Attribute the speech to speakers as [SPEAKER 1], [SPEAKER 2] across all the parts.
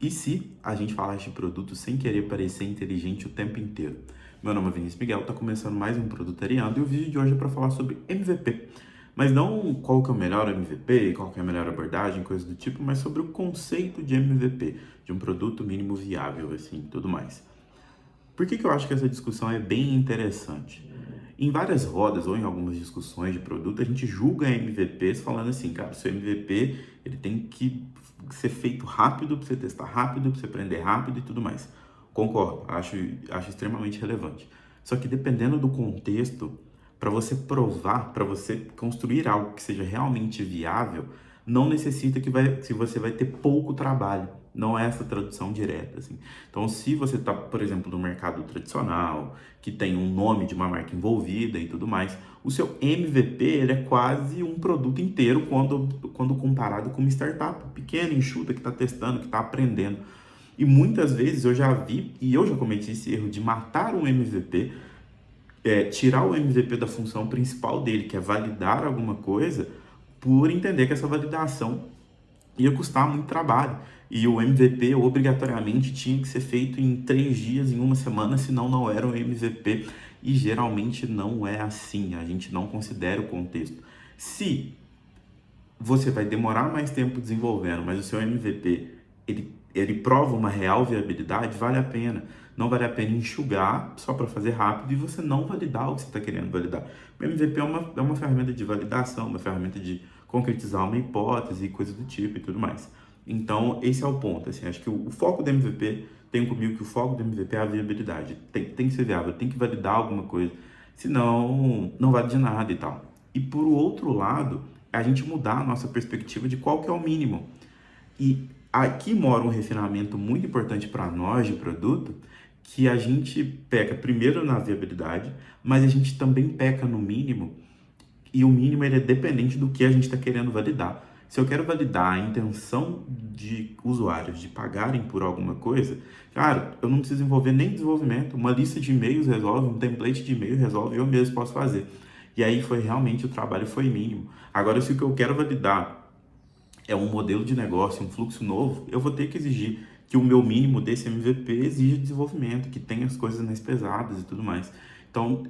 [SPEAKER 1] E se a gente falasse de produto sem querer parecer inteligente o tempo inteiro? Meu nome é Vinícius Miguel, está começando mais um Produtariando e o vídeo de hoje é para falar sobre MVP. Mas não qual que é o melhor MVP, qual que é a melhor abordagem, coisa do tipo, mas sobre o conceito de MVP, de um produto mínimo viável, assim, tudo mais. Por que eu acho que essa discussão é bem interessante? Em várias rodas ou em algumas discussões de produto, a gente julga MVPs falando assim, cara, o seu MVP ele tem que ser feito rápido, para você testar rápido, para você aprender rápido e tudo mais. Concordo, acho extremamente relevante. Só que dependendo do contexto, para você provar, para você construir algo que seja realmente viável, não necessita que você vai ter pouco trabalho. Não é essa tradução direta, assim. Então, se você está, por exemplo, no mercado tradicional, que tem um nome de uma marca envolvida e tudo mais, o seu MVP ele é quase um produto inteiro quando comparado com uma startup pequena, enxuta, que está testando, que está aprendendo. E muitas vezes eu já vi, e eu já cometi esse erro de matar um MVP, tirar o MVP da função principal dele, que é validar alguma coisa, por entender que essa validação ia custar muito trabalho. E o MVP obrigatoriamente tinha que ser feito em 3 dias, em uma semana, senão não era um MVP. E geralmente não é assim, a gente não considera o contexto. Se você vai demorar mais tempo desenvolvendo, mas o seu MVP ele prova uma real viabilidade, vale a pena. Não vale a pena enxugar só para fazer rápido e você não validar o que você está querendo validar. O MVP é uma ferramenta de validação, uma ferramenta de concretizar uma hipótese e coisas do tipo e tudo mais. Então, esse é o ponto. Assim, acho que o foco do MVP, tem comigo que o foco do MVP é a viabilidade. Tem que ser viável, tem que validar alguma coisa, senão não vale de nada e tal. E por outro lado, a gente mudar a nossa perspectiva de qual que é o mínimo. E aqui mora um refinamento muito importante para nós de produto, que a gente peca primeiro na viabilidade, mas a gente também peca no mínimo, e o mínimo ele é dependente do que a gente está querendo validar. Se eu quero validar a intenção de usuários de pagarem por alguma coisa, cara, eu não preciso envolver nem desenvolvimento, uma lista de e-mails resolve, um template de e-mail resolve, eu mesmo posso fazer. E aí foi realmente o trabalho foi mínimo. Agora, se o que eu quero validar é um modelo de negócio, um fluxo novo, eu vou ter que exigir que o meu mínimo desse MVP exija desenvolvimento, que tenha as coisas mais pesadas e tudo mais. Então,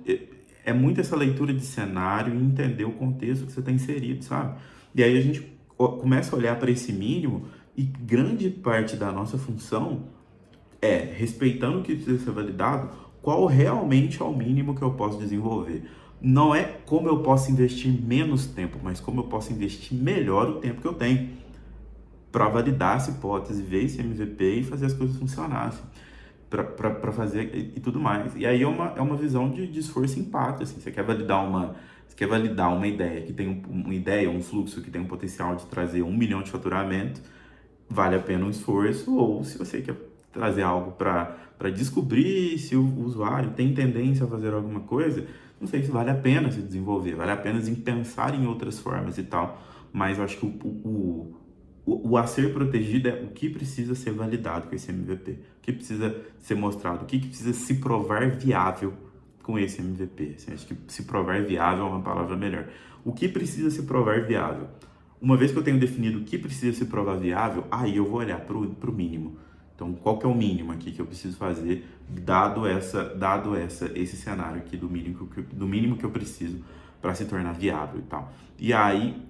[SPEAKER 1] é muito essa leitura de cenário e entender o contexto que você está inserido, sabe? E aí a gente começa a olhar para esse mínimo e grande parte da nossa função respeitando o que precisa ser validado, qual realmente é o mínimo que eu posso desenvolver. Não é como eu posso investir menos tempo, mas como eu posso investir melhor o tempo que eu tenho para validar essa hipótese, ver esse MVP e fazer as coisas funcionarem, para fazer e tudo mais. E aí é uma visão de esforço e impacto. Assim, você quer validar uma ideia que tem uma ideia, um fluxo que tem um potencial de trazer 1 milhão de faturamento, vale a pena um esforço, ou se você quer trazer algo para descobrir se o usuário tem tendência a fazer alguma coisa, não sei se vale a pena se desenvolver, vale a pena pensar em outras formas e tal, mas eu acho que o a ser protegido é o que precisa ser validado com esse MVP, o que precisa ser mostrado, o que precisa se provar viável com esse MVP. Assim, acho que se provar viável é uma palavra melhor. O que precisa se provar viável? Uma vez que eu tenho definido o que precisa se provar viável, aí eu vou olhar para o mínimo. Então, qual que é o mínimo aqui que eu preciso fazer, esse cenário aqui do mínimo que eu preciso para se tornar viável e tal. E aí,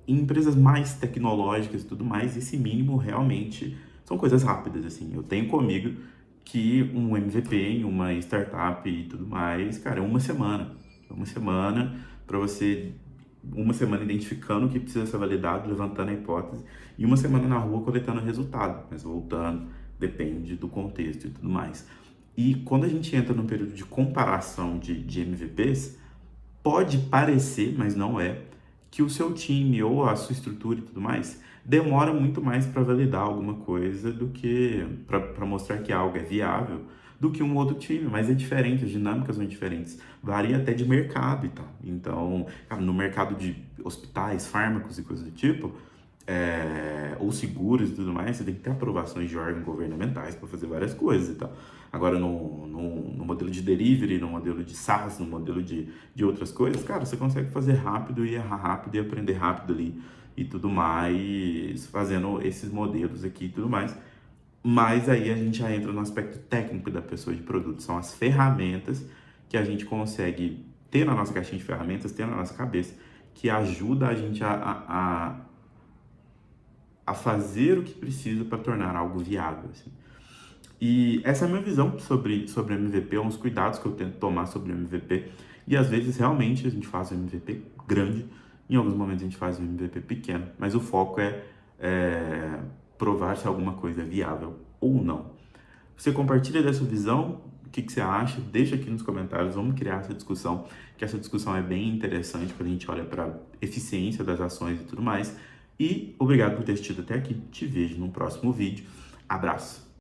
[SPEAKER 1] em empresas mais tecnológicas e tudo mais, esse mínimo realmente são coisas rápidas, assim. Eu tenho comigo que um MVP em uma startup e tudo mais, cara, é uma semana. Uma semana para você uma semana identificando o que precisa ser validado, levantando a hipótese, e uma semana na rua coletando o resultado, mas voltando, depende do contexto e tudo mais. E quando a gente entra num período de comparação de MVPs, pode parecer, mas não é, que o seu time ou a sua estrutura e tudo mais demora muito mais para validar alguma coisa do que para mostrar que algo é viável do que um outro time, mas é diferente, as dinâmicas são diferentes, varia até de mercado e tal. Então, cara, no mercado de hospitais, fármacos e coisas do tipo, ou seguros e tudo mais, você tem que ter aprovações de órgãos governamentais para fazer várias coisas e tal. Agora, no modelo de delivery, no modelo de SaaS, no modelo de outras coisas, cara, você consegue fazer rápido e errar rápido e aprender rápido ali e tudo mais, fazendo esses modelos aqui e tudo mais. Mas aí a gente já entra no aspecto técnico da pessoa de produto. São as ferramentas que a gente consegue ter na nossa caixinha de ferramentas, ter na nossa cabeça, que ajuda a gente a fazer o que precisa para tornar algo viável, assim. E essa é a minha visão sobre MVP, uns cuidados que eu tento tomar sobre o MVP. E às vezes realmente a gente faz um MVP grande, em alguns momentos a gente faz um MVP pequeno, mas o foco é provar se alguma coisa é viável ou não. Você compartilha dessa visão? O que você acha? Deixa aqui nos comentários, vamos criar essa discussão, que essa discussão é bem interessante quando a gente olha para a eficiência das ações e tudo mais. E obrigado por ter assistido até aqui. Te vejo no próximo vídeo. Abraço!